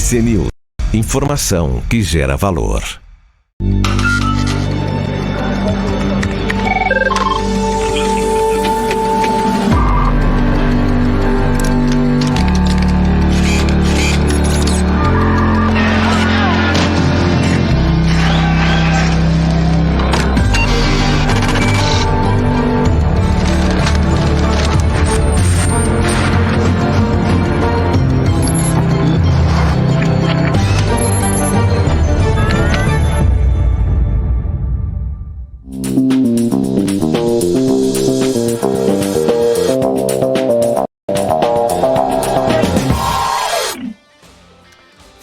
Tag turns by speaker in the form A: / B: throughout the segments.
A: RC News. Informação que gera valor.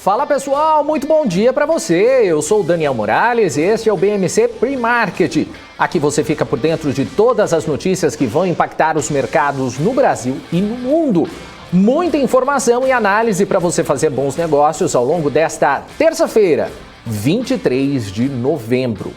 B: Fala pessoal, muito bom dia para você. Eu sou o Daniel Morales e este é o BMC Pre-Market. Aqui você fica por dentro de todas as notícias que vão impactar os mercados no Brasil e no mundo. Muita informação e análise para você fazer bons negócios ao longo desta terça-feira, 23 de novembro.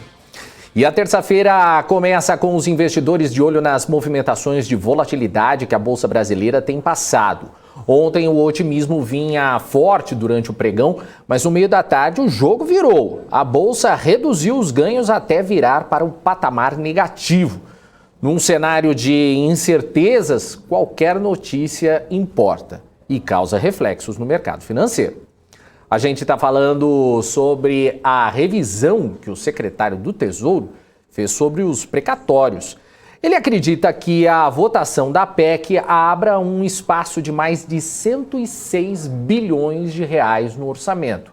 B: E a terça-feira começa com os investidores de olho nas movimentações de volatilidade que a Bolsa Brasileira tem passado. Ontem o otimismo vinha forte durante o pregão, mas no meio da tarde o jogo virou. A Bolsa reduziu os ganhos até virar para o patamar negativo. Num cenário de incertezas, qualquer notícia importa e causa reflexos no mercado financeiro. A gente está falando sobre a revisão que o secretário do Tesouro fez sobre os precatórios. Ele acredita que a votação da PEC abra um espaço de mais de 106 bilhões de reais no orçamento.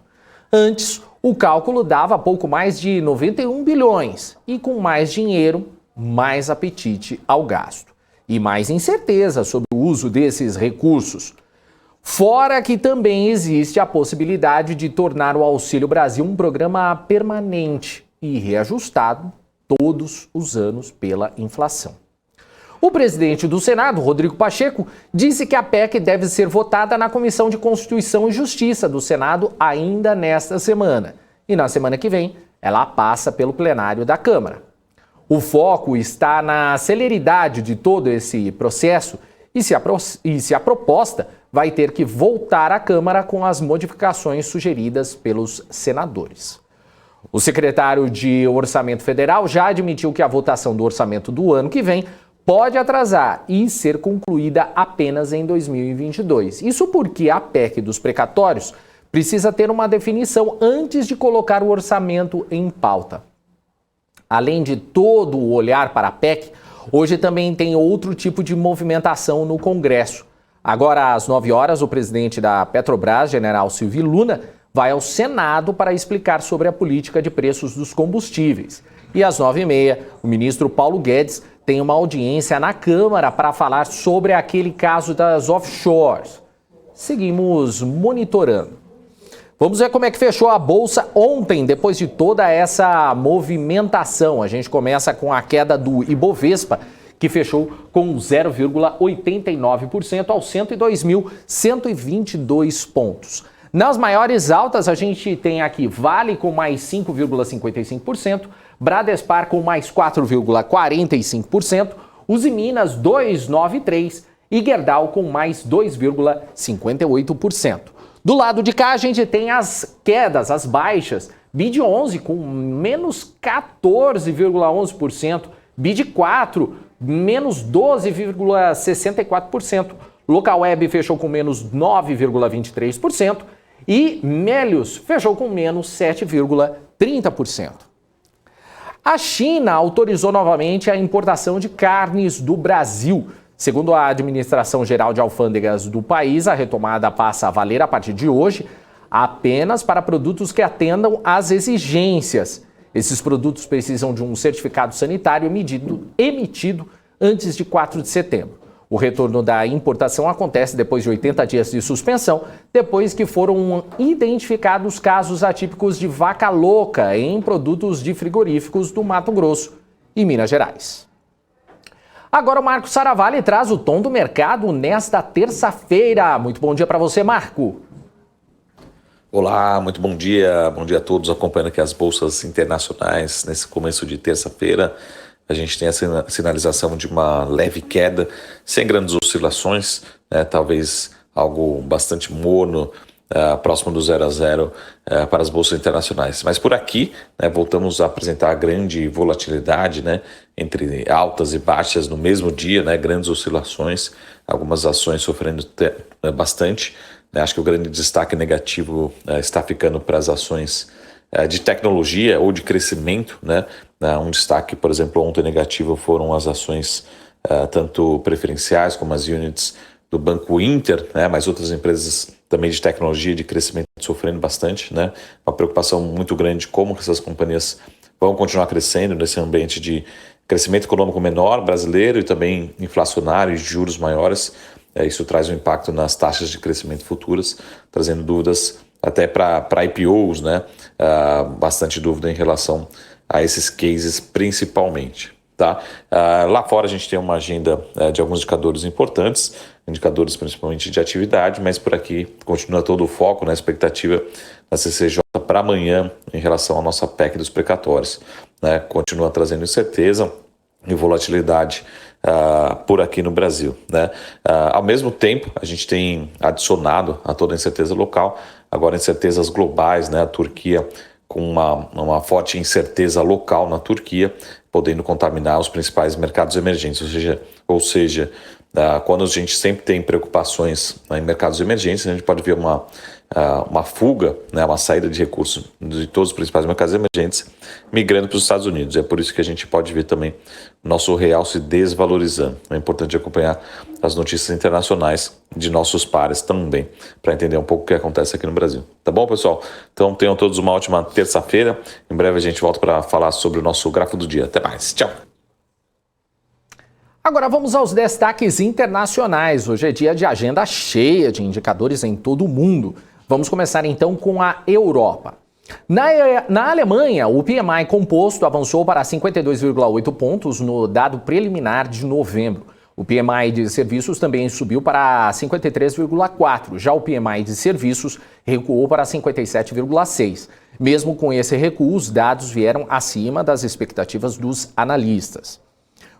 B: Antes, o cálculo dava pouco mais de 91 bilhões e com mais dinheiro, mais apetite ao gasto e mais incerteza sobre o uso desses recursos. Fora que também existe a possibilidade de tornar o Auxílio Brasil um programa permanente e reajustado todos os anos pela inflação. O presidente do Senado, Rodrigo Pacheco, disse que a PEC deve ser votada na Comissão de Constituição e Justiça do Senado ainda nesta semana. E na semana que vem, ela passa pelo plenário da Câmara. O foco está na celeridade de todo esse processo e se a proposta vai ter que voltar à Câmara com as modificações sugeridas pelos senadores. O secretário de Orçamento Federal já admitiu que a votação do orçamento do ano que vem pode atrasar e ser concluída apenas em 2022. Isso porque a PEC dos precatórios precisa ter uma definição antes de colocar o orçamento em pauta. Além de todo o olhar para a PEC, hoje também tem outro tipo de movimentação no Congresso. Agora, às 9 horas, o presidente da Petrobras, general Silvio Luna, vai ao Senado para explicar sobre a política de preços dos combustíveis. E às 9h30, o ministro Paulo Guedes tem uma audiência na Câmara para falar sobre aquele caso das offshores. Seguimos monitorando. Vamos ver como é que fechou a Bolsa ontem, depois de toda essa movimentação. A gente começa com a queda do Ibovespa, que fechou com 0,89% aos 102.122 pontos. Nas maiores altas, a gente tem aqui Vale com mais 5,55%, Bradespar com mais 4,45%, Usiminas 2,93% e Gerdau com mais 2,58%. Do lado de cá, a gente tem as quedas, as baixas. BID11 com menos 14,11%, BID4 menos 12,64%, Localweb fechou com menos 9,23%, e Melius fechou com menos 7,30%. A China autorizou novamente a importação de carnes do Brasil. Segundo a Administração Geral de Alfândegas do país, a retomada passa a valer a partir de hoje apenas para produtos que atendam às exigências. Esses produtos precisam de um certificado sanitário emitido antes de 4 de setembro. O retorno da importação acontece depois de 80 dias de suspensão, depois que foram identificados casos atípicos de vaca louca em produtos de frigoríficos do Mato Grosso e Minas Gerais. Agora o Marco Saravalli traz o tom do mercado nesta terça-feira. Muito bom dia para você, Marco.
C: Olá, muito bom dia a todos acompanhando aqui as bolsas internacionais nesse começo de terça-feira. A gente tem a sinalização de uma leve queda, sem grandes oscilações, né? Talvez algo bastante morno próximo do 0 a 0 para as bolsas internacionais. Mas por aqui, né, voltamos a apresentar a grande volatilidade, né, entre altas e baixas no mesmo dia, né, grandes oscilações, algumas ações sofrendo bastante. Né, acho que o grande destaque negativo está ficando para as ações de tecnologia ou de crescimento, né? Um destaque, por exemplo, ontem negativo foram as ações tanto preferenciais como as units do Banco Inter, né? Mas outras empresas também de tecnologia e de crescimento sofrendo bastante, né? Uma preocupação muito grande de como essas companhias vão continuar crescendo nesse ambiente de crescimento econômico menor brasileiro e também inflacionário e de juros maiores. Isso traz um impacto nas taxas de crescimento futuras, trazendo dúvidas até para IPOs, né? Bastante dúvida em relação a esses cases principalmente. Tá? Lá fora a gente tem uma agenda de alguns indicadores importantes, indicadores principalmente de atividade, mas por aqui continua todo o foco na expectativa da CCJ para amanhã em relação à nossa PEC dos precatórios. Né? Continua trazendo incerteza e volatilidade por aqui no Brasil. Né? Ao mesmo tempo, a gente tem adicionado a toda a incerteza local, agora incertezas globais, né? A Turquia com uma forte incerteza local na Turquia, podendo contaminar os principais mercados emergentes. Ou seja, quando a gente sempre tem preocupações em mercados emergentes, a gente pode ver uma fuga, né, uma saída de recursos de todos os principais mercados emergentes migrando para os Estados Unidos. É por isso que a gente pode ver também o nosso real se desvalorizando. É importante acompanhar as notícias internacionais de nossos pares também, para entender um pouco o que acontece aqui no Brasil. Tá bom, pessoal? Então tenham todos uma ótima terça-feira. Em breve a gente volta para falar sobre o nosso gráfico do dia. Até mais. Tchau.
B: Agora vamos aos destaques internacionais. Hoje é dia de agenda cheia de indicadores em todo o mundo. Vamos começar então com a Europa. Na Alemanha, o PMI composto avançou para 52,8 pontos no dado preliminar de novembro. O PMI de serviços também subiu para 53,4. Já o PMI de serviços recuou para 57,6. Mesmo com esse recuo, os dados vieram acima das expectativas dos analistas.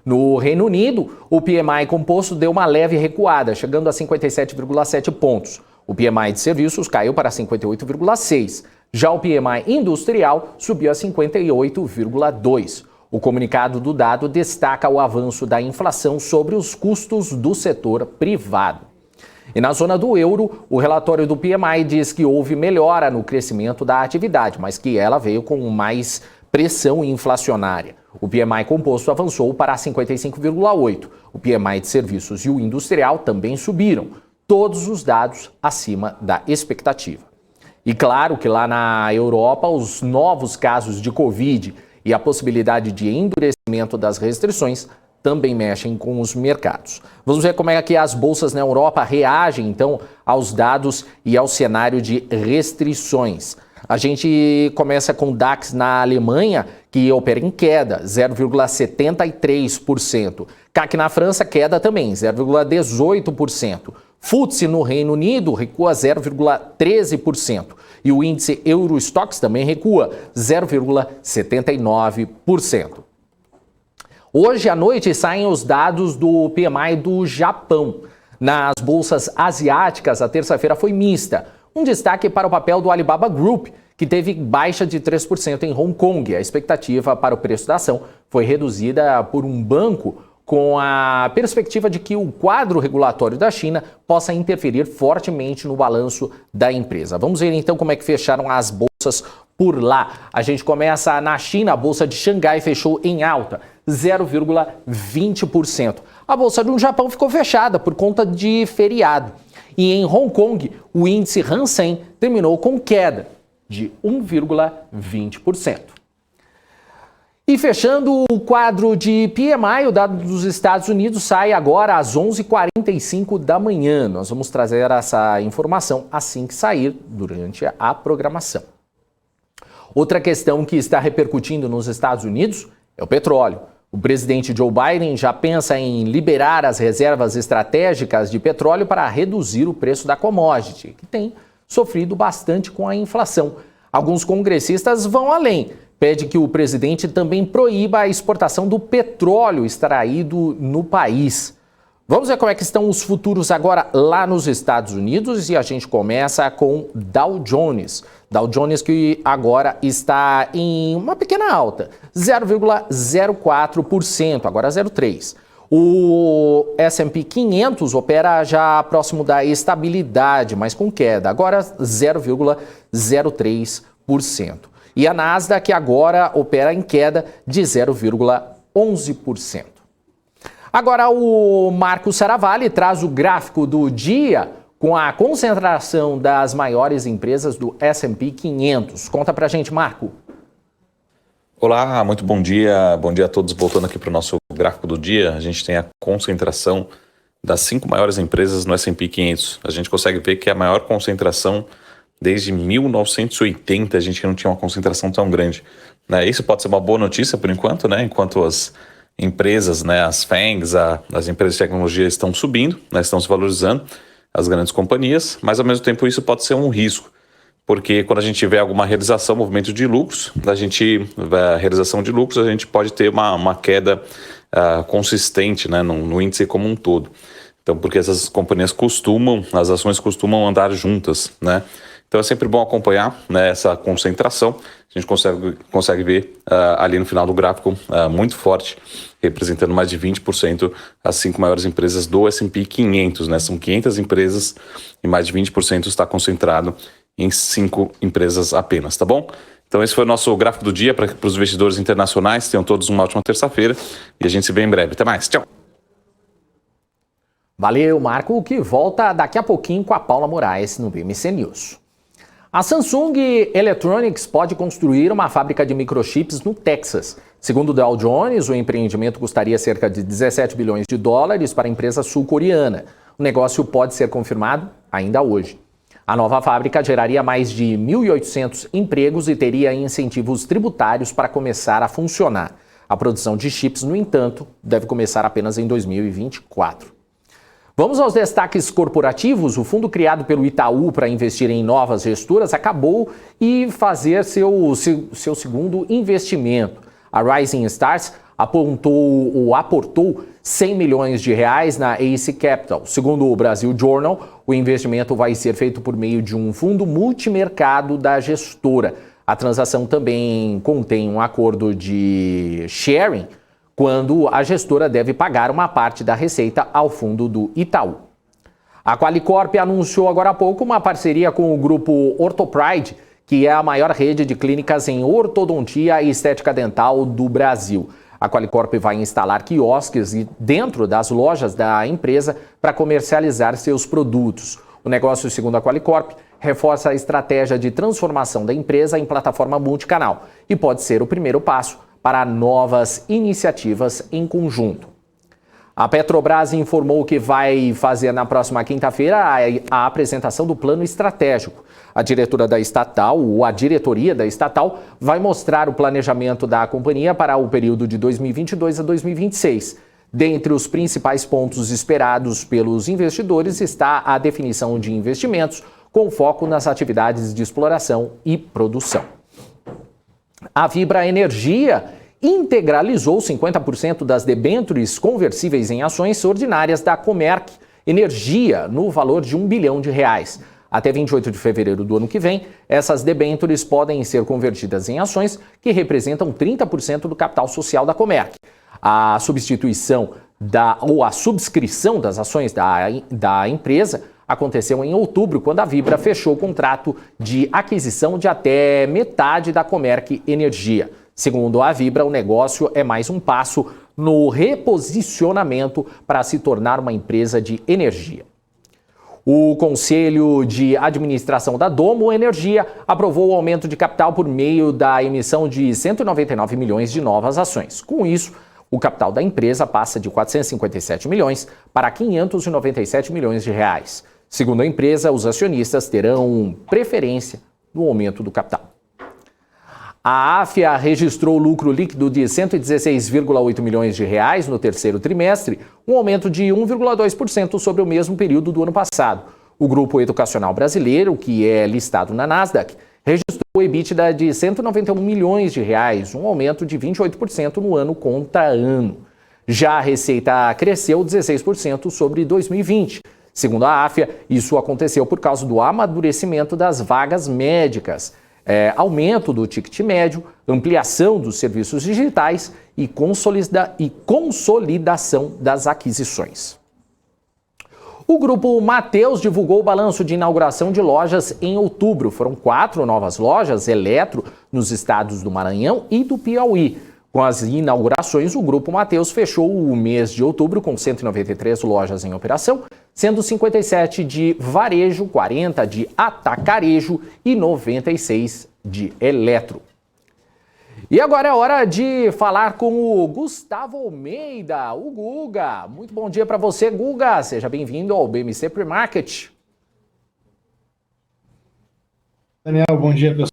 B: No Reino Unido, o PMI composto deu uma leve recuada, chegando a 57,7 pontos. O PMI de serviços caiu para 58,6. Já o PMI industrial subiu a 58,2. O comunicado do dado destaca o avanço da inflação sobre os custos do setor privado. E na zona do euro, o relatório do PMI diz que houve melhora no crescimento da atividade, mas que ela veio com mais pressão inflacionária. O PMI composto avançou para 55,8. O PMI de serviços e o industrial também subiram, todos os dados acima da expectativa. E claro que lá na Europa, os novos casos de Covid e a possibilidade de endurecimento das restrições também mexem com os mercados. Vamos ver como é que as bolsas na Europa reagem, então, aos dados e ao cenário de restrições. A gente começa com o DAX na Alemanha, que opera em queda, 0,73%. CAC na França, queda também, 0,18%. FTSE no Reino Unido recua 0,13%. E o índice Eurostoxx também recua 0,79%. Hoje à noite saem os dados do PMI do Japão. Nas bolsas asiáticas, a terça-feira foi mista. Um destaque para o papel do Alibaba Group, que teve baixa de 3% em Hong Kong. A expectativa para o preço da ação foi reduzida por um banco com a perspectiva de que o quadro regulatório da China possa interferir fortemente no balanço da empresa. Vamos ver então como é que fecharam as bolsas por lá. A gente começa na China, a bolsa de Xangai fechou em alta, 0,20%. A bolsa do Japão ficou fechada por conta de feriado. E em Hong Kong, o índice Hang Seng terminou com queda de 1,20%. E fechando o quadro de PMI, o dado dos Estados Unidos sai agora às 11h45 da manhã. Nós vamos trazer essa informação assim que sair durante a programação. Outra questão que está repercutindo nos Estados Unidos é o petróleo. O presidente Joe Biden já pensa em liberar as reservas estratégicas de petróleo para reduzir o preço da commodity, que tem sofrido bastante com a inflação. Alguns congressistas vão além. Pede que o presidente também proíba a exportação do petróleo extraído no país. Vamos ver como é que estão os futuros agora lá nos Estados Unidos e a gente começa com Dow Jones. Dow Jones que agora está em uma pequena alta, 0,04%, agora 0,3%. O S&P 500 opera já próximo da estabilidade, mas com queda, agora 0,03%. E a Nasdaq agora opera em queda de 0,11%. Agora o Marco Saravalli traz o gráfico do dia com a concentração das maiores empresas do S&P 500. Conta pra gente, Marco.
C: Olá, muito bom dia a todos. Voltando aqui para o nosso gráfico do dia, a gente tem a concentração das 5 maiores empresas no S&P 500. A gente consegue ver que é a maior concentração desde 1980, a gente não tinha uma concentração tão grande. Isso pode ser uma boa notícia por enquanto, enquanto as empresas, as FANGs, as empresas de tecnologia estão subindo, estão se valorizando, as grandes companhias, mas ao mesmo tempo isso pode ser um risco, porque quando a gente tiver alguma realização, movimento de lucros, a realização de lucros, a gente pode ter uma queda consistente no índice como um todo. Então, porque essas companhias as ações costumam andar juntas, Então é sempre bom acompanhar essa concentração. A gente consegue ver ali no final do gráfico muito forte, representando mais de 20% as 5 maiores empresas do S&P 500. São 500 empresas e mais de 20% está concentrado em 5 empresas apenas, tá bom? Então esse foi o nosso gráfico do dia para os investidores internacionais. Tenham todos uma ótima terça-feira e a gente se vê em breve. Até mais, tchau!
B: Valeu, Marco, que volta daqui a pouquinho com a Paula Moraes no BMC News. A Samsung Electronics pode construir uma fábrica de microchips no Texas. Segundo o Dow Jones, o empreendimento custaria cerca de 17 bilhões de dólares para a empresa sul-coreana. O negócio pode ser confirmado ainda hoje. A nova fábrica geraria mais de 1.800 empregos e teria incentivos tributários para começar a funcionar. A produção de chips, no entanto, deve começar apenas em 2024. Vamos aos destaques corporativos. O fundo criado pelo Itaú para investir em novas gestoras acabou e fazer seu segundo investimento. A Rising Stars aportou 100 milhões de reais na Ace Capital. Segundo o Brasil Journal, o investimento vai ser feito por meio de um fundo multimercado da gestora. A transação também contém um acordo de sharing, quando a gestora deve pagar uma parte da receita ao fundo do Itaú. A Qualicorp anunciou agora há pouco uma parceria com o grupo Orthopride, que é a maior rede de clínicas em ortodontia e estética dental do Brasil. A Qualicorp vai instalar quiosques dentro das lojas da empresa para comercializar seus produtos. O negócio, segundo a Qualicorp, reforça a estratégia de transformação da empresa em plataforma multicanal e pode ser o primeiro passo para novas iniciativas em conjunto. A Petrobras informou que vai fazer na próxima quinta-feira a apresentação do plano estratégico. A diretoria da estatal vai mostrar o planejamento da companhia para o período de 2022 a 2026. Dentre os principais pontos esperados pelos investidores está a definição de investimentos com foco nas atividades de exploração e produção. A Vibra Energia integralizou 50% das debêntures conversíveis em ações ordinárias da Comerc Energia no valor de R$1 bilhão. Até 28 de fevereiro do ano que vem, essas debêntures podem ser convertidas em ações que representam 30% do capital social da Comerc. A subscrição das ações da empresa aconteceu em outubro, quando a Vibra fechou o contrato de aquisição de até metade da Comerc Energia. Segundo a Vibra, o negócio é mais um passo no reposicionamento para se tornar uma empresa de energia. O Conselho de Administração da Domo Energia aprovou o aumento de capital por meio da emissão de 199 milhões de novas ações. Com isso, o capital da empresa passa de 457 milhões para 597 milhões de reais. Segundo a empresa, os acionistas terão preferência no aumento do capital. A Afya registrou lucro líquido de 116,8 milhões de reais no terceiro trimestre, um aumento de 1,2% sobre o mesmo período do ano passado. O grupo educacional brasileiro, que é listado na Nasdaq, registrou o EBITDA de 191 milhões de reais, um aumento de 28% no ano contra ano. Já a receita cresceu 16% sobre 2020. Segundo a AFIA, isso aconteceu por causa do amadurecimento das vagas médicas, aumento do ticket médio, ampliação dos serviços digitais e consolidação das aquisições. O Grupo Mateus divulgou o balanço de inauguração de lojas em outubro. Foram 4 novas lojas Eletro nos estados do Maranhão e do Piauí. Com as inaugurações, o Grupo Mateus fechou o mês de outubro com 193 lojas em operação, sendo 57 de varejo, 40 de atacarejo e 96 de eletro. E agora é hora de falar com o Gustavo Almeida, o Guga. Muito bom dia para você, Guga. Seja bem-vindo ao BMC Pre-Market.
D: Daniel, bom dia, pessoal.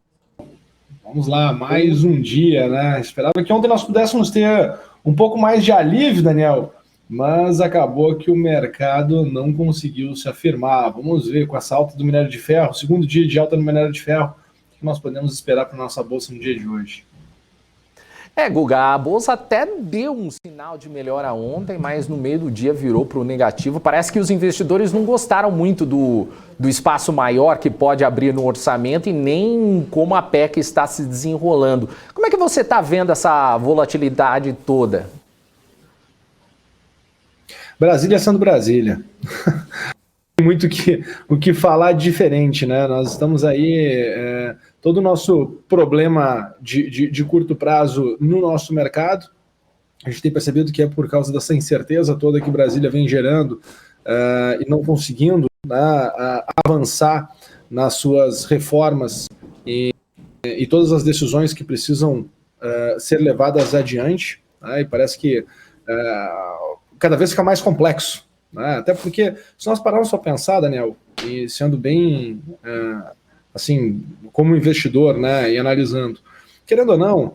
D: Vamos lá, mais um dia, né? Esperava que ontem nós pudéssemos ter um pouco mais de alívio, Daniel, mas acabou que o mercado não conseguiu se afirmar. Vamos ver com essa alta do minério de ferro, segundo dia de alta no minério de ferro, o que nós podemos esperar para a nossa bolsa no dia de hoje.
B: Guga, a bolsa até deu um sinal de melhora ontem, mas no meio do dia virou para o negativo. Parece que os investidores não gostaram muito do espaço maior que pode abrir no orçamento e nem como a PEC está se desenrolando. Como é que você está vendo essa volatilidade toda?
D: Brasília sendo Brasília. Muito o que falar diferente, né? Nós estamos aí, todo o nosso problema de curto prazo no nosso mercado, a gente tem percebido que é por causa dessa incerteza toda que Brasília vem gerando e não conseguindo, né, avançar nas suas reformas e todas as decisões que precisam ser levadas adiante, né? E parece que cada vez fica mais complexo. Até porque, se nós pararmos para pensar, Daniel, e sendo bem, assim, como investidor, né, e analisando, querendo ou não,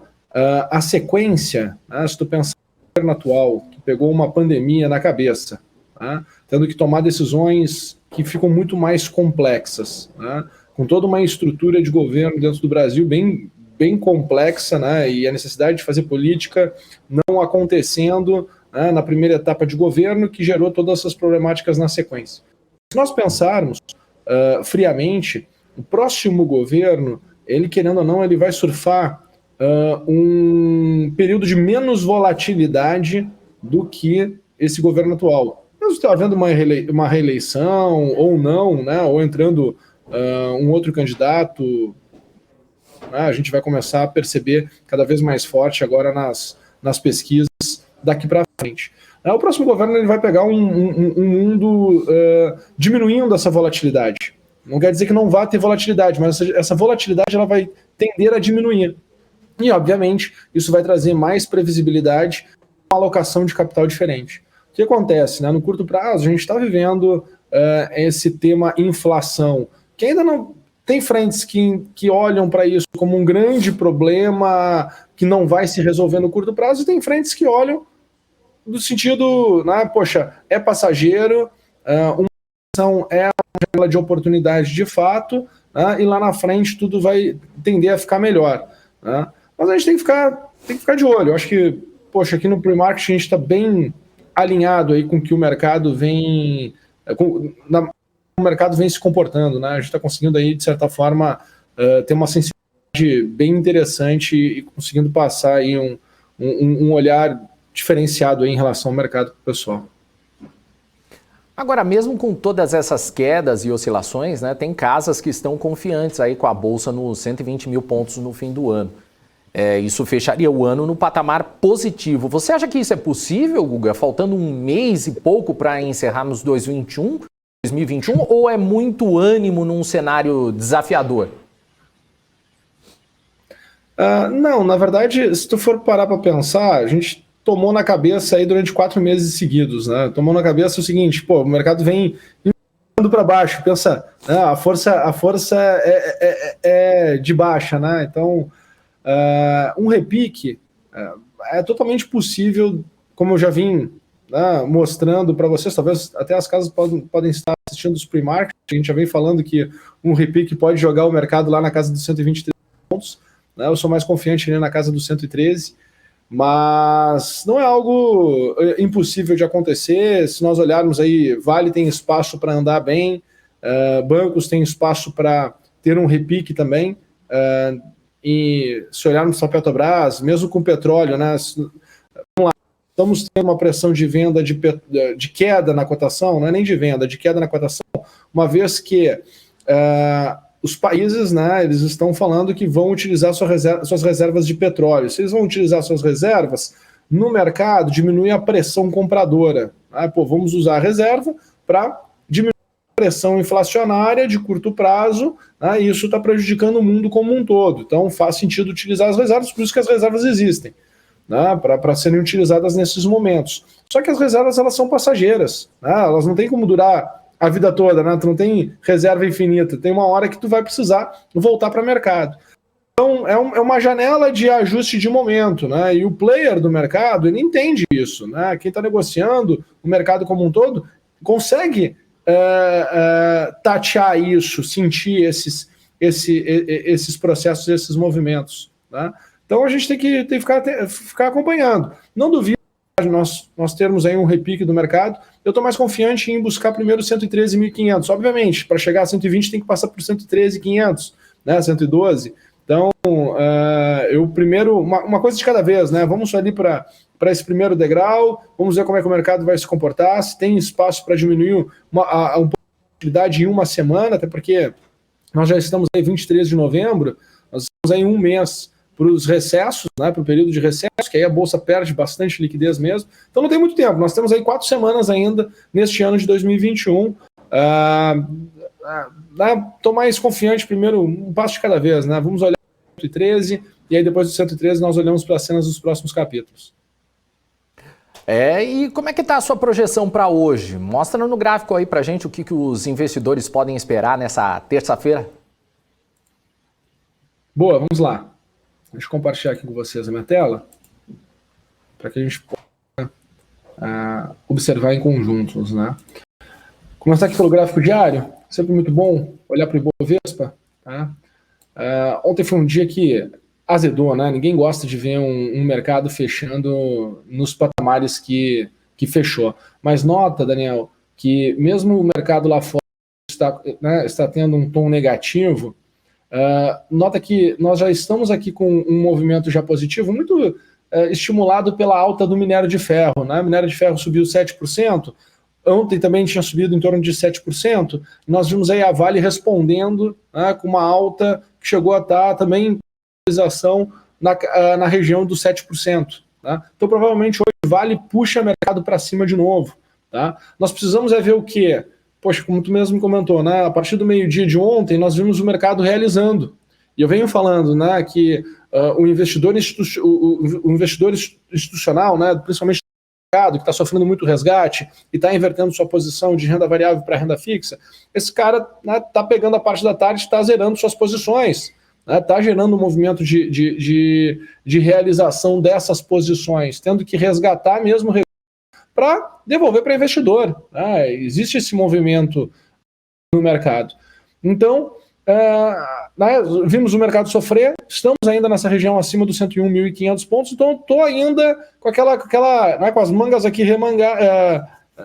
D: a sequência, né, se tu pensar no governo atual, que pegou uma pandemia na cabeça, né, tendo que tomar decisões que ficam muito mais complexas, né, com toda uma estrutura de governo dentro do Brasil bem complexa, né, e a necessidade de fazer política não acontecendo na primeira etapa de governo, que gerou todas essas problemáticas na sequência. Se nós pensarmos friamente, o próximo governo, ele querendo ou não, ele vai surfar um período de menos volatilidade do que esse governo atual. Mas está havendo uma reeleição ou não, né, ou entrando um outro candidato, né, a gente vai começar a perceber cada vez mais forte agora nas pesquisas daqui para frente. O próximo governo ele vai pegar um mundo diminuindo essa volatilidade. Não quer dizer que não vá ter volatilidade, mas essa volatilidade ela vai tender a diminuir. E, obviamente, isso vai trazer mais previsibilidade, uma alocação de capital diferente. O que acontece? Né? No curto prazo, a gente está vivendo esse tema inflação, que ainda não tem frentes que olham para isso como um grande problema que não vai se resolver no curto prazo, e tem frentes que olham no sentido, né, poxa, é passageiro, uma ação é uma janela de oportunidade de fato, né, e lá na frente tudo vai tender a ficar melhor. Né? Mas a gente tem que ficar de olho. Eu acho que, poxa, aqui no pre-market a gente está bem alinhado aí com o que o mercado vem... o mercado vem se comportando, né? A gente está conseguindo aí, de certa forma, ter uma sensibilidade bem interessante e conseguindo passar aí um olhar diferenciado aí em relação ao mercado pessoal.
B: Agora, mesmo com todas essas quedas e oscilações, né, tem casas que estão confiantes aí com a Bolsa nos 120 mil pontos no fim do ano. Isso fecharia o ano no patamar positivo. Você acha que isso é possível, Guga? Faltando um mês e pouco para encerrarmos 2021, ou é muito ânimo num cenário desafiador?
D: Não, na verdade, se tu for parar para pensar, a gente tomou na cabeça aí durante 4 meses seguidos, né? Tomou na cabeça o seguinte, pô, o mercado vem indo para baixo, pensa, né, a força é de baixa, né? Então, um repique é totalmente possível, como eu já vim, né, mostrando para vocês, talvez até as casas podem estar assistindo os pre-market, a gente já vem falando que um repique pode jogar o mercado lá na casa dos 123 pontos, né, eu sou mais confiante ali na casa dos 113, mas não é algo impossível de acontecer. Se nós olharmos aí, Vale tem espaço para andar bem, bancos têm espaço para ter um repique também, e se olharmos para a Petrobras, mesmo com petróleo, né, vamos lá, estamos tendo uma pressão de venda, de queda na cotação, não é nem de venda, de queda na cotação, uma vez que os países, né, eles estão falando que vão utilizar suas reservas de petróleo. Se eles vão utilizar suas reservas, no mercado diminui a pressão compradora. Vamos usar a reserva para diminuir a pressão inflacionária de curto prazo, né, e isso está prejudicando o mundo como um todo. Então faz sentido utilizar as reservas, por isso que as reservas existem, né, para serem utilizadas nesses momentos. Só que as reservas, elas são passageiras, né, elas não têm como durar a vida toda, né? Tu não tem reserva infinita, tem uma hora que tu vai precisar voltar para o mercado. Então é uma janela de ajuste de momento, né? E o player do mercado, ele entende isso, né? Quem está negociando o mercado como um todo consegue tatear isso, sentir esses processos, esses movimentos, né? Então a gente tem que ficar acompanhando. Não duvido nós termos aí um repique do mercado. Eu estou mais confiante em buscar primeiro 113.500. Obviamente, para chegar a 120 tem que passar por 113.500, né, 112. Então, eu primeiro, uma coisa de cada vez, né? Vamos ali para esse primeiro degrau, vamos ver como é que o mercado vai se comportar, se tem espaço para diminuir um pouco de atividade em uma semana, até porque nós já estamos aí 23 de novembro, nós estamos aí um mês para os recessos, né, para o período de recesso, que aí a Bolsa perde bastante liquidez mesmo. Então não tem muito tempo, nós temos aí 4 semanas ainda neste ano de 2021. Estou mais confiante, primeiro, um passo de cada vez, né? Vamos olhar o 113, e aí depois do 113 nós olhamos para as cenas dos próximos capítulos.
B: E como é que está a sua projeção para hoje? Mostra no gráfico aí para a gente o que os investidores podem esperar nessa terça-feira.
D: Boa, vamos lá. Deixa eu compartilhar aqui com vocês a minha tela, para que a gente possa observar em conjuntos, né? Começar aqui pelo gráfico diário, sempre muito bom olhar para o Ibovespa, tá? Ontem foi um dia que azedou, né? Ninguém gosta de ver um mercado fechando nos patamares que fechou. Mas nota, Daniel, que mesmo o mercado lá fora está tendo um tom negativo. Nota que nós já estamos aqui com um movimento já positivo, muito estimulado pela alta do minério de ferro, né? O minério de ferro subiu 7%, ontem também tinha subido em torno de 7%, nós vimos aí a Vale respondendo, né, com uma alta que chegou a estar também na região dos 7%. Tá? Então provavelmente hoje Vale puxa o mercado para cima de novo. Tá? Nós precisamos ver o quê? Poxa, como tu mesmo comentou, né? A partir do meio-dia de ontem, nós vimos o mercado realizando. E eu venho falando, né, que o investidor institucional, né, principalmente no mercado, que está sofrendo muito resgate e está invertendo sua posição de renda variável para renda fixa, esse cara está pegando a parte da tarde e está zerando suas posições. Está gerando um movimento de realização dessas posições, tendo que resgatar mesmo para devolver para investidor. Existe esse movimento no mercado. Então, vimos o mercado sofrer, estamos ainda nessa região acima dos 101.500 pontos, então estou ainda com com as mangas aqui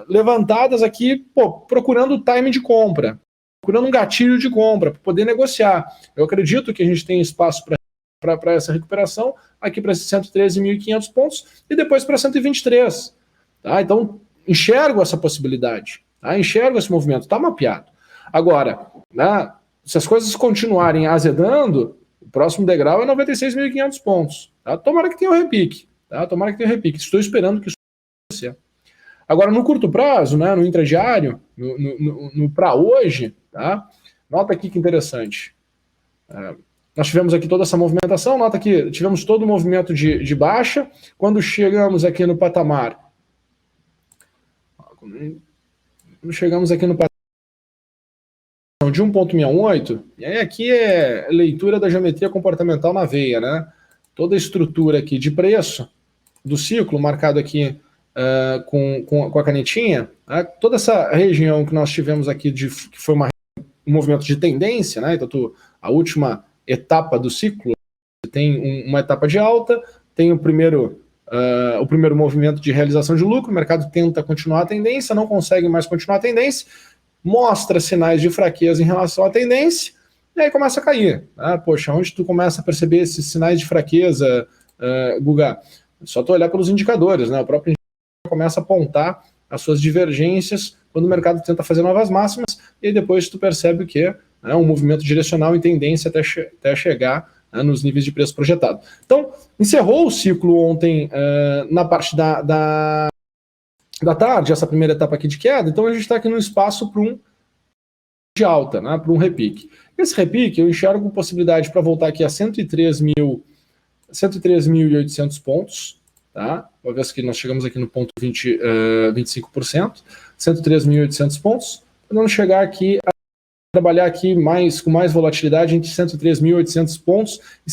D: levantadas aqui, procurando o time de compra, procurando um gatilho de compra para poder negociar. Eu acredito que a gente tem espaço para essa recuperação, aqui para esses 113.500 pontos e depois para 123. Tá? Então, enxergo essa possibilidade, tá? Enxergo esse movimento, está mapeado. Agora, né, se as coisas continuarem azedando, o próximo degrau é 96.500 pontos. Tá? Tomara que tenha um repique. Tá? Tomara que tenha um repique. Estou esperando que isso aconteça. Agora, no curto prazo, né, no intradiário, no para hoje, tá? Nota aqui que interessante. Nós tivemos aqui toda essa movimentação, nota que tivemos todo o movimento de baixa. Quando chegamos aqui no patamar de 1,68, e aí aqui é leitura da geometria comportamental na veia, né? Toda a estrutura aqui de preço do ciclo, marcado aqui com a canetinha, né? Toda essa região que nós tivemos aqui, que foi um movimento de tendência, né? Então, a última etapa do ciclo, tem uma etapa de alta, tem o primeiro o primeiro movimento de realização de lucro, o mercado tenta continuar a tendência, não consegue mais continuar a tendência, mostra sinais de fraqueza em relação à tendência, e aí começa a cair. Poxa, onde tu começa a perceber esses sinais de fraqueza, Guga? Só tu olhar pelos indicadores, né? O próprio indicador começa a apontar as suas divergências quando o mercado tenta fazer novas máximas, e aí depois tu percebe que um movimento direcional em tendência até chegar nos níveis de preço projetado. Então, encerrou o ciclo ontem na parte da tarde, essa primeira etapa aqui de queda, então a gente está aqui no espaço para de alta, né, para um repique. Esse repique eu enxergo possibilidade para voltar aqui a 103.800 pontos, tá? Uma vez que nós chegamos aqui no ponto 25%, 103.800 pontos, podendo chegar aqui a trabalhar aqui com mais volatilidade entre 103.800 pontos e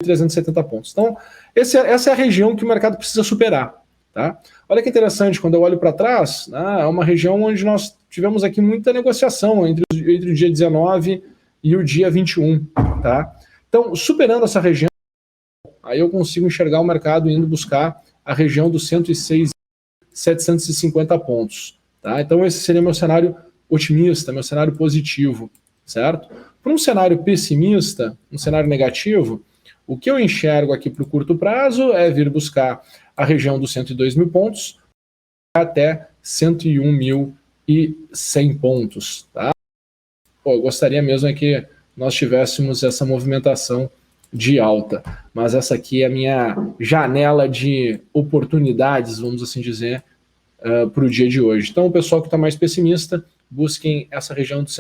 D: 370 pontos. Então, essa é a região que o mercado precisa superar. Tá? Olha que interessante, quando eu olho para trás, né, é uma região onde nós tivemos aqui muita negociação entre o dia 19 e o dia 21. Tá? Então, superando essa região, aí eu consigo enxergar o mercado indo buscar a região dos 106.750 pontos. Tá? Então, esse seria meu cenário otimista, meu cenário positivo, certo? Para um cenário pessimista, um cenário negativo, o que eu enxergo aqui para o curto prazo é vir buscar a região dos 102 mil pontos até 101.100 pontos, tá? Eu gostaria mesmo que nós tivéssemos essa movimentação de alta, mas essa aqui é a minha janela de oportunidades, vamos assim dizer, para o dia de hoje. Então, o pessoal que está mais pessimista, busquem essa região do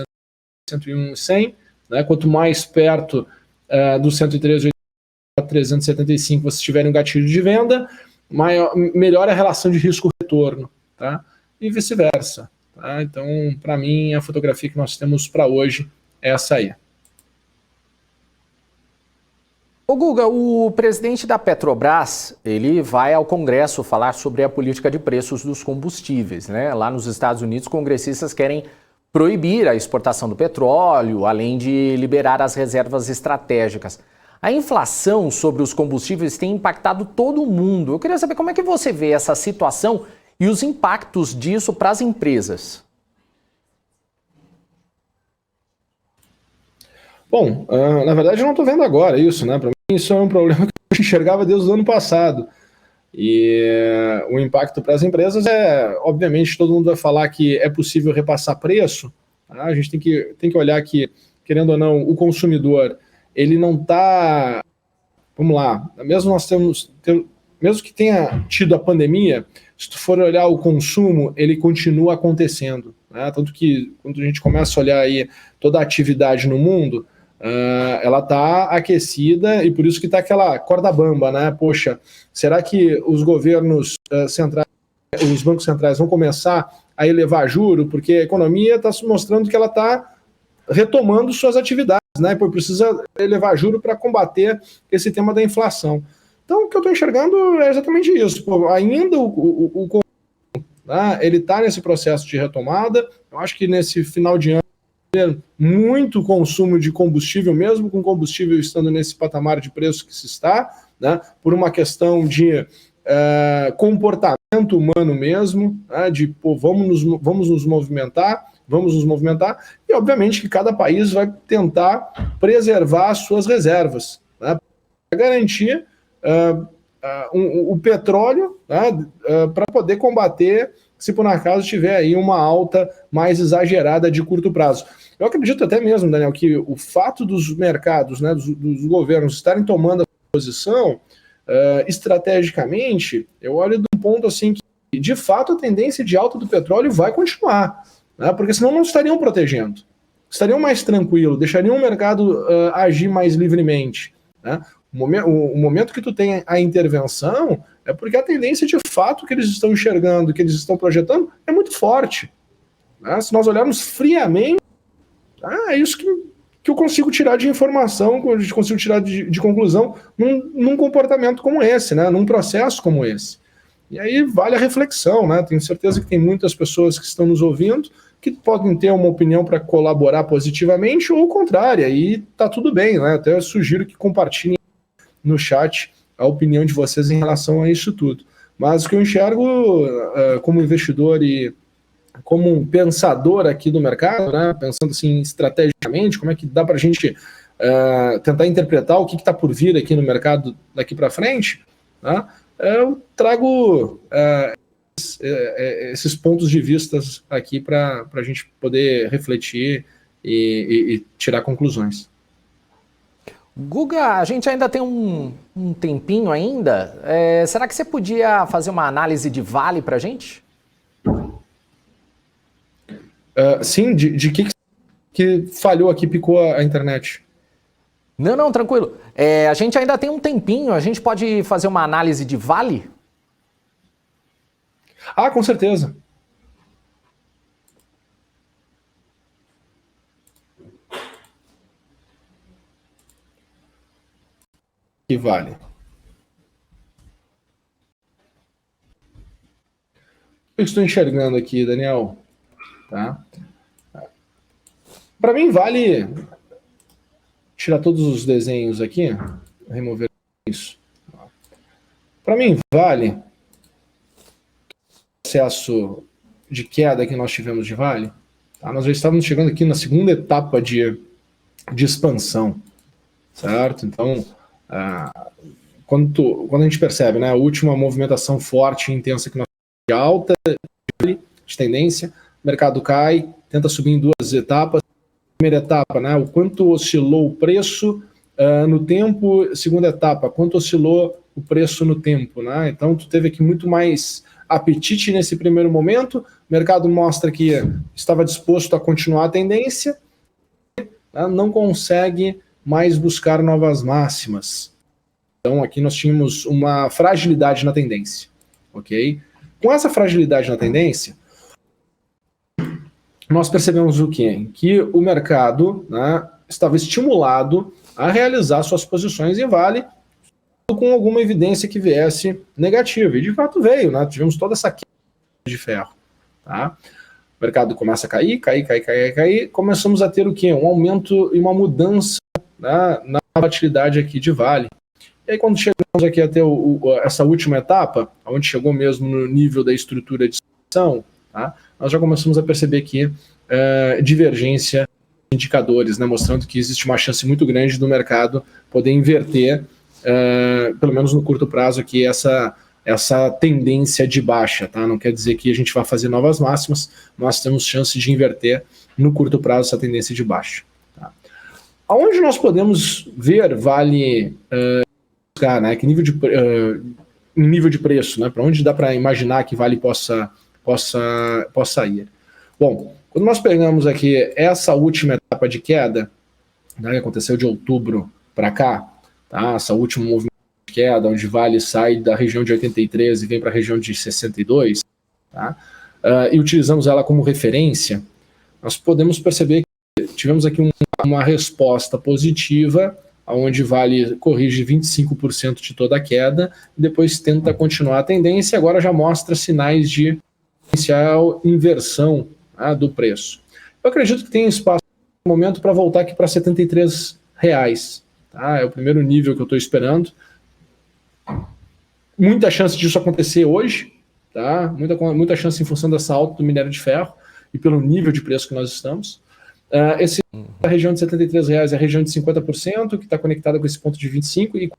D: 101.100, né? Quanto mais perto do 103.375 vocês tiverem um gatilho de venda, melhor a relação de risco-retorno, tá? E vice-versa. Tá? Então, para mim, a fotografia que nós temos para hoje é essa aí.
B: Ô Guga, o presidente da Petrobras, ele vai ao Congresso falar sobre a política de preços dos combustíveis, né? Lá nos Estados Unidos, congressistas querem proibir a exportação do petróleo, além de liberar as reservas estratégicas. A inflação sobre os combustíveis tem impactado todo mundo. Eu queria saber como é que você vê essa situação e os impactos disso para as empresas.
D: Bom, na verdade eu não estou vendo agora isso, né? Para mim isso é um problema que eu enxergava desde o ano passado. E o impacto para as empresas obviamente, todo mundo vai falar que é possível repassar preço. Tá? A gente tem que olhar que, querendo ou não, o consumidor, ele não está... Vamos lá, mesmo que tenha tido a pandemia, se tu for olhar o consumo, ele continua acontecendo. Né? Tanto que, quando a gente começa a olhar aí toda a atividade no mundo, ela está aquecida e por isso que está aquela corda bamba, né? Poxa, será que os governos centrais, os bancos centrais vão começar a elevar juro? Porque a economia está mostrando que ela está retomando suas atividades, né? Porque precisa elevar juro para combater esse tema da inflação. Então, o que eu estou enxergando é exatamente isso. Pô, ainda ele está nesse processo de retomada. Eu acho que nesse final de ano muito consumo de combustível, mesmo com combustível estando nesse patamar de preço que se está, né, por uma questão de comportamento humano mesmo, né, de pô, vamos nos movimentar, e obviamente que cada país vai tentar preservar as suas reservas, né, para garantir o petróleo, né, para poder combater se por acaso tiver aí uma alta mais exagerada de curto prazo. Eu acredito até mesmo, Daniel, que o fato dos mercados, né, dos governos estarem tomando a posição, estrategicamente, eu olho de um ponto assim que, de fato, a tendência de alta do petróleo vai continuar, né, porque senão não estariam protegendo, estariam mais tranquilos, deixariam o mercado agir mais livremente, né. O momento que tu tem a intervenção é porque a tendência de fato que eles estão enxergando, que eles estão projetando, é muito forte. Né? Se nós olharmos friamente, é isso que eu consigo tirar de informação, que eu consigo tirar de conclusão num comportamento como esse, né? Num processo como esse. E aí vale a reflexão, né? Tenho certeza que tem muitas pessoas que estão nos ouvindo que podem ter uma opinião para colaborar positivamente ou o contrário, e tá tudo bem, né? Até eu sugiro que compartilhem no chat a opinião de vocês em relação a isso tudo. Mas o que eu enxergo como investidor e como um pensador aqui do mercado, né, pensando assim estrategicamente, como é que dá para a gente tentar interpretar o que está por vir aqui no mercado daqui para frente, né, eu trago esses pontos de vista aqui para a gente poder refletir e tirar conclusões.
B: Guga, a gente ainda tem um tempinho ainda. Será que você podia fazer uma análise de Vale para a gente?
D: Sim, de que falhou aqui, picou a internet?
B: Não, tranquilo. A gente ainda tem um tempinho, a gente pode fazer uma análise de Vale?
D: Ah, com certeza. Que Vale. O que eu estou enxergando aqui, Daniel? Tá? Para mim, Vale... Tirar todos os desenhos aqui, remover isso. Para mim, Vale... processo de queda que nós tivemos de Vale, tá? Nós já estávamos chegando aqui na segunda etapa de expansão, certo? Então, quando a gente percebe, né, a última movimentação forte e intensa que nós temos de alta de tendência, o mercado cai, tenta subir em duas etapas. Primeira etapa, né, o quanto oscilou o preço no tempo. Segunda etapa, quanto oscilou o preço no tempo, né? Então, tu teve aqui muito mais apetite nesse primeiro momento, o mercado mostra que estava disposto a continuar a tendência, né, não consegue mais buscar novas máximas. Então aqui nós tínhamos uma fragilidade na tendência, ok? Com essa fragilidade na tendência, nós percebemos o quê? Que o mercado, né, estava estimulado a realizar suas posições em Vale com alguma evidência que viesse negativa. E de fato veio, né? Tivemos toda essa queda de ferro. Tá? O mercado começa a cair. Começamos a ter o quê? Um aumento e uma mudança, né, na volatilidade aqui de Vale. E aí quando chegamos aqui até essa última etapa, onde chegou mesmo no nível da estrutura de expansão, tá? Nós já começamos a perceber que divergência de indicadores, né, mostrando que existe uma chance muito grande do mercado poder inverter, pelo menos no curto prazo aqui, essa tendência de baixa, tá? Não quer dizer que a gente vai fazer novas máximas, nós temos chance de inverter no curto prazo essa tendência de baixa. Tá? Aonde nós podemos ver Vale buscar, né? Que nível de preço, né? Para onde dá para imaginar que Vale possa ir? Bom, quando nós pegamos aqui essa última etapa de queda, né, que aconteceu de outubro para cá, tá? Essa última movimento de queda, onde Vale sai da região de 83 e vem para a região de 62, tá? E utilizamos ela como referência, nós podemos perceber que tivemos aqui uma resposta positiva, onde Vale corrige 25% de toda a queda, e depois tenta continuar a tendência, e agora já mostra sinais de potencial inversão, tá, do preço. Eu acredito que tem espaço no momento para voltar aqui para R$ 73. Tá? É o primeiro nível que eu estou esperando. Muita chance disso acontecer hoje, tá? Muita chance em função dessa alta do minério de ferro e pelo nível de preço que nós estamos. A região de R$ 73 é a região de 50%, que está conectada com esse ponto de 25%, e quando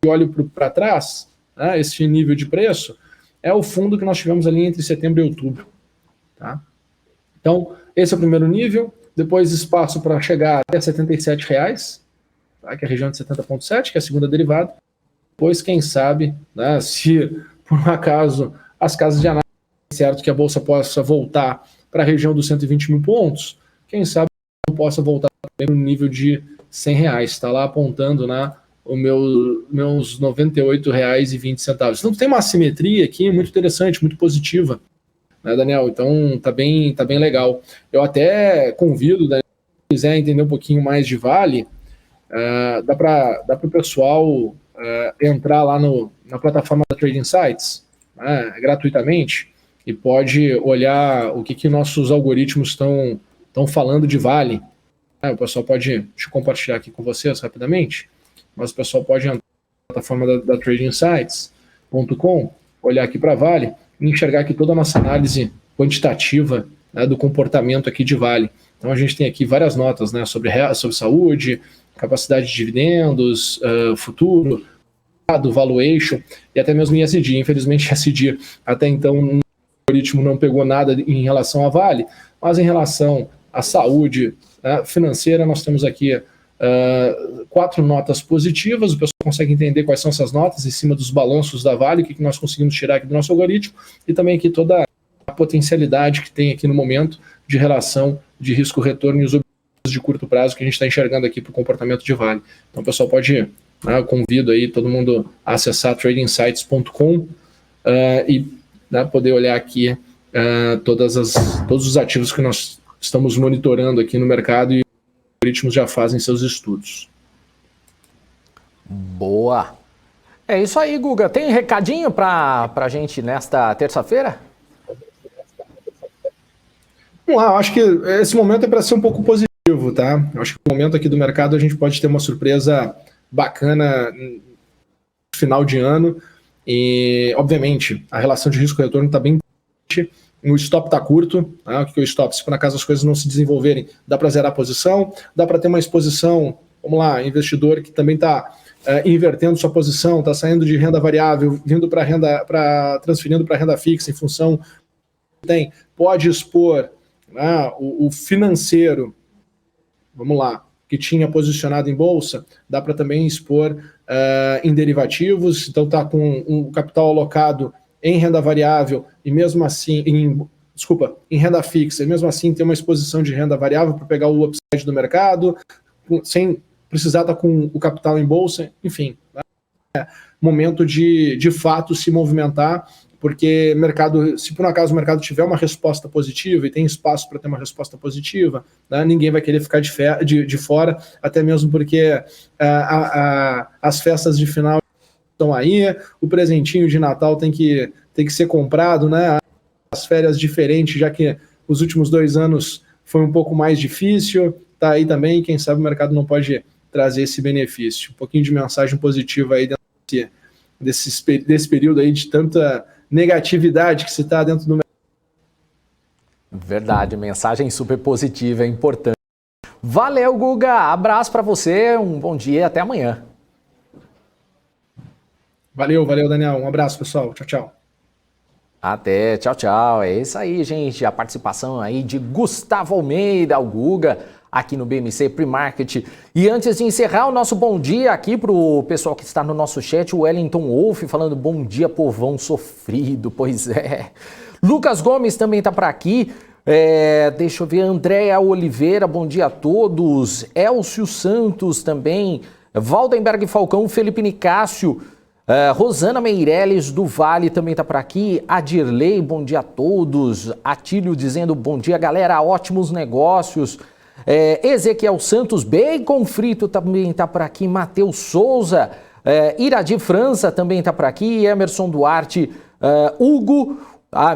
D: eu olho para trás, né, esse nível de preço é o fundo que nós tivemos ali entre setembro e outubro. Tá? Então, esse é o primeiro nível. Depois, espaço para chegar até R$ 77, tá? Que é a região de 70,7, que é a segunda derivada. Depois, quem sabe, né, se por um acaso as casas de análise certo que a Bolsa possa voltar para a região dos 120 mil pontos, quem sabe não possa voltar para o nível de R$ 100. Está lá apontando, né, os meus R$ 98,20. Então tem uma assimetria aqui muito interessante, muito positiva, né, Daniel? Então tá bem legal. Eu até convido, Daniel, se quiser entender um pouquinho mais de Vale, dá para o pessoal entrar lá na plataforma da Trading Sites, né, gratuitamente, e pode olhar o que nossos algoritmos estão falando de Vale. O pessoal pode, deixa eu compartilhar aqui com vocês rapidamente, mas o pessoal pode entrar plataforma da TradingSites.com, olhar aqui para Vale e enxergar aqui toda a nossa análise quantitativa, né, do comportamento aqui de Vale. Então a gente tem aqui várias notas, né, sobre saúde, capacidade de dividendos, futuro, valuation e até mesmo ESG. Infelizmente, ESG até então o algoritmo não pegou nada em relação a Vale, mas em relação à saúde, né, financeira, nós temos aqui 4 notas positivas. O pessoal consegue entender quais são essas notas em cima dos balanços da Vale, o que nós conseguimos tirar aqui do nosso algoritmo, e também aqui toda a potencialidade que tem aqui no momento de relação de risco-retorno e os objetivos de curto prazo que a gente está enxergando aqui para o comportamento de Vale. Então o pessoal pode, né, convido aí todo mundo a acessar tradingsites.com e, né, poder olhar aqui todos os ativos que nós estamos monitorando aqui no mercado, e os algoritmos já fazem seus estudos.
B: Boa! É isso aí, Guga. Tem recadinho para a gente nesta terça-feira?
D: Vamos lá, eu acho que esse momento é para ser um pouco positivo, tá? Eu acho que no momento aqui do mercado a gente pode ter uma surpresa bacana no final de ano e, obviamente, a relação de risco-retorno está bem importante. O stop está curto, né? O que é o stop? Se por acaso as coisas não se desenvolverem, dá para zerar a posição, dá para ter uma exposição, vamos lá, investidor que também está invertendo sua posição, está saindo de renda variável, vindo transferindo para renda fixa em função pode expor, né, o financeiro, vamos lá, que tinha posicionado em bolsa, dá para também expor em derivativos, então está com um capital alocado em renda variável e mesmo assim, em renda fixa, e mesmo assim tem uma exposição de renda variável para pegar o upside do mercado, sem precisar estar com o capital em bolsa, enfim, né? Momento de fato se movimentar, porque se por um acaso o mercado tiver uma resposta positiva e tem espaço para ter uma resposta positiva, né, ninguém vai querer ficar de fora, até mesmo porque as festas de final estão aí, o presentinho de Natal tem que ser comprado, né? As férias diferentes, já que os últimos 2 anos foi um pouco mais difícil, tá aí também, quem sabe o mercado não pode trazer esse benefício. Um pouquinho de mensagem positiva aí desse período aí de tanta negatividade que se está dentro do mercado.
B: Verdade, mensagem super positiva, é importante. Valeu, Guga, abraço para você, um bom dia e até amanhã.
D: Valeu, Daniel. Um abraço, pessoal. Tchau, tchau.
B: Até, tchau, tchau. É isso aí, gente. A participação aí de Gustavo Almeida, o Guga, aqui no BMC Pre-Market. E antes de encerrar o nosso bom dia aqui pro pessoal que está no nosso chat, o Wellington Wolff falando bom dia, povão sofrido. Pois é. Lucas Gomes também está por aqui. Deixa eu ver, Andréa Oliveira, bom dia a todos. Elcio Santos também. Valdenberg Falcão, Felipe Nicásio. Rosana Meirelles do Vale também está por aqui. Adirley, bom dia a todos. Atílio dizendo bom dia, galera, ótimos negócios. Ezequiel Santos, bacon frito também está por aqui. Matheus Souza, Iradi França também está por aqui. Emerson Duarte, Hugo,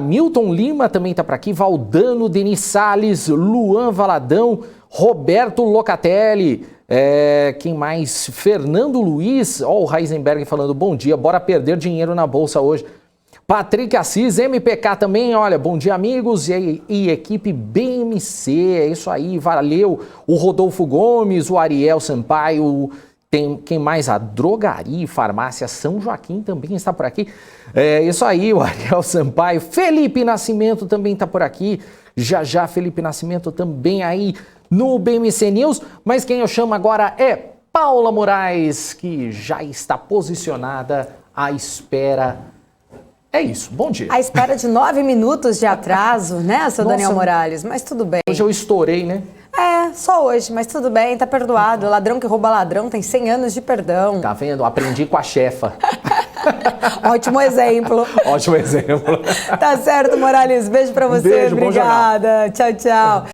B: Milton Lima também está por aqui. Valdano, Denis Salles, Luan Valadão, Roberto Locatelli. Quem mais? Fernando Luiz, o Heisenberg falando bom dia, bora perder dinheiro na bolsa hoje. Patrick Assis, MPK também, olha, bom dia amigos e equipe BMC, é isso aí, valeu. O Rodolfo Gomes, o Ariel Sampaio, tem quem mais? A Drogaria e Farmácia São Joaquim também está por aqui. Isso aí, o Ariel Sampaio. Felipe Nascimento também está por aqui. Já Felipe Nascimento também aí no BMC News. Mas quem eu chamo agora é Paula Moraes, que já está posicionada à espera. É isso, bom dia.
E: À espera de 9 minutos de atraso, né, seu Daniel Morales? Mas tudo bem.
B: Hoje eu estourei, né?
E: Só hoje, mas tudo bem, tá perdoado. Ladrão que rouba ladrão tem 100 anos de perdão.
B: Tá vendo? Aprendi com a chefa.
E: Ótimo exemplo.
B: Ótimo exemplo.
E: Tá certo, Morales. Beijo pra você.
B: Beijo,
E: obrigada. Tchau, tchau.